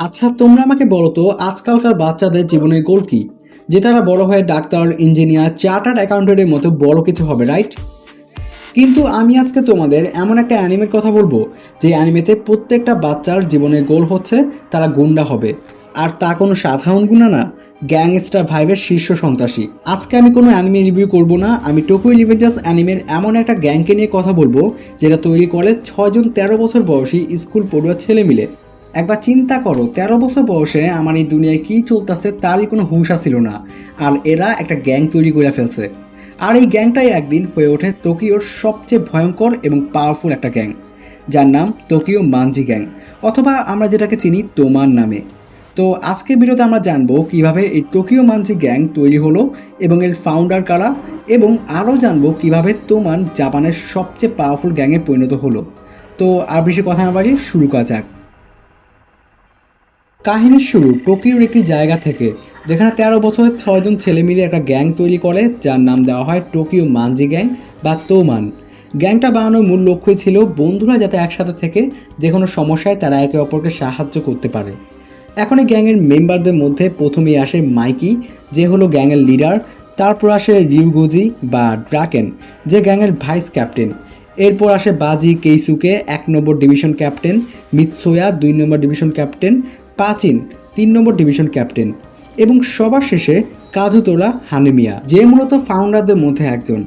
আচ্ছা, তোমরা আমাকে বলো তো আজকালকার বাচ্চাদের জীবনের গোল কি? যে তারা বড় হয়ে ডাক্তার, ইঞ্জিনিয়ার, চার্টার্ড অ্যাকাউন্টেন্টের মতো বড় কিছু হবে, রাইট? কিন্তু আমি আজকে তোমাদের এমন একটা অ্যানিমের কথা বলবো যে অ্যানিমেতে প্রত্যেকটা বাচ্চার জীবনের গোল হচ্ছে তারা গুন্ডা হবে। আর তা কোনো সাধারণ গুন্ডা না, গ্যাংস্টার ভাইবের শীর্ষ সন্ত্রাসী। আজকে আমি কোনো অ্যানিমে রিভিউ করব না, আমি টোকিও রিভেঞ্জার্স অ্যানিমের এমন একটা গ্যাংকে নিয়ে কথা বলবো যেটা তৈরি করে 6জন 13 বছর বয়সী স্কুল পড়ুয়া ছেলে মিলে। একবার চিন্তা করো, 13 বছর বয়সে আমার এই দুনিয়ায় কী চলতেছে তারই কোনো হুঁশ ছিল না, আর এরা একটা গ্যাং তৈরি করে ফেলছে। আর এই গ্যাংটাই একদিন হয়ে ওঠে টোকিওর সবচেয়ে ভয়ঙ্কর এবং পাওয়ারফুল একটা গ্যাং, যার নাম টোকিও মানজি গ্যাং, অথবা আমরা যেটাকে চিনি তোমান নামে। তো আজকের ভিডিওতে আমরা জানবো কিভাবে এই টোকিও মানজি গ্যাং তৈরি হলো এবং এর ফাউন্ডার কারা, এবং আরও জানবো কিভাবে তোমান জাপানের সবচেয়ে পাওয়ারফুল গ্যাংয়ে পরিণত হলো। তো আর বেশি কথা না বাড়িয়ে শুরু করা যাক। কাহিনীর শুরু টোকিওর একটি জায়গা থেকে, যেখানে 13 বছরের 6জন ছেলে মিলে একটা গ্যাং তৈরি করে যার নাম দেওয়া হয় টোকিও মানজি গ্যাং বা তোমান। গ্যাংটা বানানোর মূল লক্ষ্যই ছিল বন্ধুরা যাতে একসাথে থেকে যে কোনো সমস্যায় তারা একে অপরকে সাহায্য করতে পারে। এখন এই গ্যাংয়ের মেম্বারদের মধ্যে প্রথমেই আসে মাইকি, যে হলো গ্যাংয়ের লিডার। তারপর আসে রিউগুজি বা ড্রাকেন, যে গ্যাংয়ের ভাইস ক্যাপ্টেন। এরপর আসে বাজি কেইসুকে 1 নম্বর ডিভিশন ক্যাপ্টেন, মিৎসোয়া 2 নম্বর ডিভিশন ক্যাপ্টেন, পাচিন 3 নম্বর ডিভিশন ক্যাপ্টেন, এবং সবার শেষে কাজুতোরা হানিমিয়া, যে মূলত ফাউন্ডারদের মধ্যে একজন।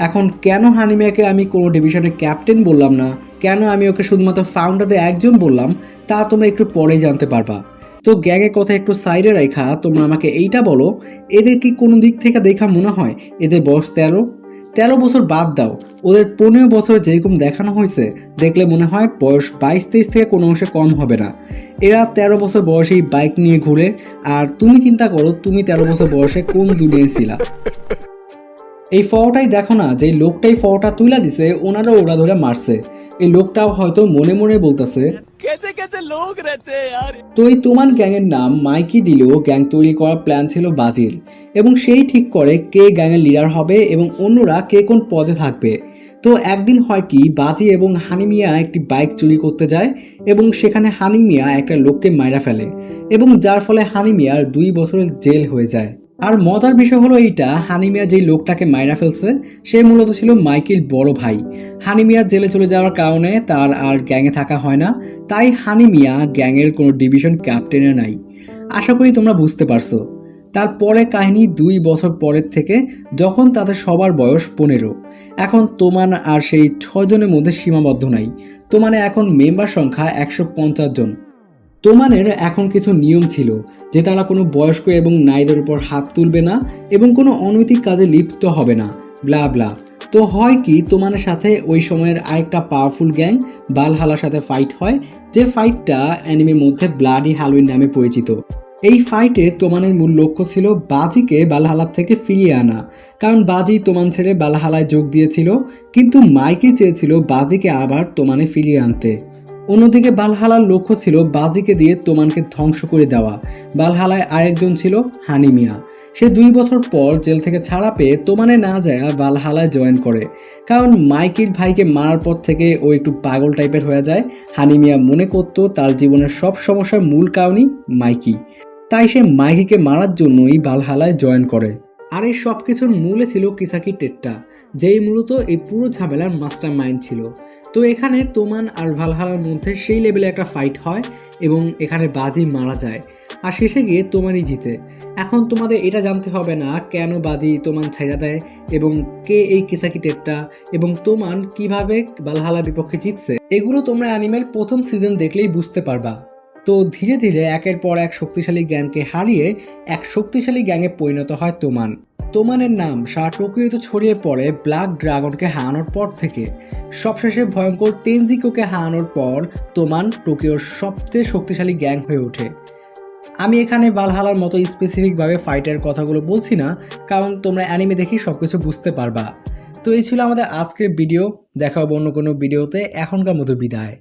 এখন কেন হানিমিয়াকে আমি কোনো ডিভিশনের ক্যাপ্টেন বললাম না, কেন আমি ওকে শুধুমাত্র ফাউন্ডারদের একজন বললাম, তা তোমরা একটু পরেই জানতে পারবা। তো গ্যাংয়ের কথা একটু সাইডে রাখা তোমরা আমাকে এইটা বলো, এদের কি কোনো দিক থেকে দেখা মনে হয় এদের বয়স 13 বছর বাদ দাও, ওদের 15 বছর যেরকম দেখানো হয়েছে দেখলে মনে হয় বয়স 22-23 থেকে কোনো অংশে কম হবে না। এরা 13 বছর বয়সেই বাইক নিয়ে ঘুরে, আর তুমি চিন্তা করো তুমি 13 বছর বয়সে কোন দুনিয়ায় ছিলা। এই ফটোটাই দেখো না, যে লোকটাই ফটোটা তুইলা দিছে ওনারা ওরা ধরে মারছে। এই লোকটাও হয়তো মনে মনে বলতেছে তো এই তোমান গ্যাংয়ের নাম মাইকি দিলেও গ্যাং তৈরি করার প্ল্যান ছিল বাজির, এবং সেই ঠিক করে কে গ্যাংয়ের লিডার হবে এবং অন্যরা কে কোন পদে থাকবে। তো একদিন হয় কি, বাজি এবং হানিমিয়া একটি বাইক চুরি করতে যায় এবং সেখানে হানিমিয়া একটা লোককে মাইরা ফেলে, এবং যার ফলে হানিমিয়ার 2 বছরের জেল হয়ে যায়। আর মজার বিষয় হলো এইটা, হানিমিয়া যেই লোকটাকে মাইরা ফেলছে সে মূলত ছিল মাইকেল বড় ভাই। হানিমিয়া জেলে চলে যাওয়ার কারণে তার আর গ্যাংয়ে থাকা হয় না, তাই হানিমিয়া গ্যাংয়ের কোনো ডিভিশন ক্যাপ্টেনে নাই। আশা করি তোমরা বুঝতে পারছো। তারপরে কাহিনী 2 বছর পরের থেকে, যখন তাদের সবার বয়স 15। এখন তোমান আর সেই 6 জনের মধ্যে সীমাবদ্ধ নাই, তোমানে এখন মেম্বার সংখ্যা 150 জন। তোমানের এখন কিছু নিয়ম ছিল, যে তারা কোনো বয়স্ক এবং নারীদের উপর হাত তুলবে না এবং কোনো অনৈতিক কাজে লিপ্ত হবে না, ব্লা ব্লা। তো হয় কি, তোমানের সাথে ওই সময়ের আরেকটা পাওয়ারফুল গ্যাং বালহালার সাথে ফাইট হয়, যে ফাইটটা অ্যানিমের মধ্যে ব্লাডি হ্যালোইন নামে পরিচিত। এই ফাইটে তোমানের মূল লক্ষ্য ছিল বাজিকে বালহালার থেকে ফিরিয়ে আনা, কারণ বাজি তোমান ছেড়ে বালহালায় যোগ দিয়েছিল, কিন্তু মাইকি চেয়েছিল বাজিকে আবার তোমানে ফিরিয়ে আনতে। অন্যদিকে বালহালার লক্ষ্য ছিল বাজিকে দিয়ে তোমানকে ধ্বংস করে দেওয়া। বালহালায় আরেকজন ছিল হানিমিয়া। সে 2 বছর পর জেল থেকে ছাড়া পেয়ে তোমানে না যায় বালহালায় জয়েন করে, কারণ মাইকির ভাইকে মারার পর থেকে ও একটু পাগল টাইপের হয়ে যায়। হানিমিয়া মনে করত তার জীবনের সব সমস্যার মূল কারণই মাইকি, তাই সে মাইকিকে মারার জন্যই বালহালায় জয়েন করে। আর এই সব কিছুর মূলে ছিল কিসাকি টেট্টা, যেই মূলত এই পুরো ঝামেলার মাস্টার মাইন্ড ছিল। তো এখানে তোমান আর ভালহালার মধ্যে সেই লেভেলে একটা ফাইট হয় এবং এখানে বাজি মারা যায়, আর শেষে গিয়ে তোমানই জিতে। এখন তোমাদের এটা জানতে হবে না কেন বাজি তোমান ছাইড়া দেয় এবং কে এই কিসাকি টেট্টা এবং তোমান কিভাবে ভালহালার বিপক্ষে জিতছে, এগুলো তোমরা অ্যানিমেল প্রথম সিজন দেখলেই বুঝতে পারবা। তো ধীরে ধীরে একের পর এক শক্তিশালী গ্যাংকে হারিয়ে এক শক্তিশালী গ্যাংয়ে পরিণত হয় তোমান। তোমানের নাম সারা টোকিওতে ছড়িয়ে পড়ে ব্ল্যাক ড্রাগনকে হারানোর পর থেকে। সবশেষে ভয়ঙ্কর টেনজিকোকে হারানোর পর তোমান টোকিওর সবচেয়ে শক্তিশালী গ্যাং হয়ে ওঠে। আমি এখানে ভালহালার মতো স্পেসিফিকভাবে ফাইটের কথাগুলো বলছি না, কারণ তোমরা অ্যানিমে দেখেই সব কিছু বুঝতে পারবা। তো এই ছিল আমাদের আজকের ভিডিও, দেখা হবে অন্য কোনো ভিডিওতে। এখনকার মতো বিদায়।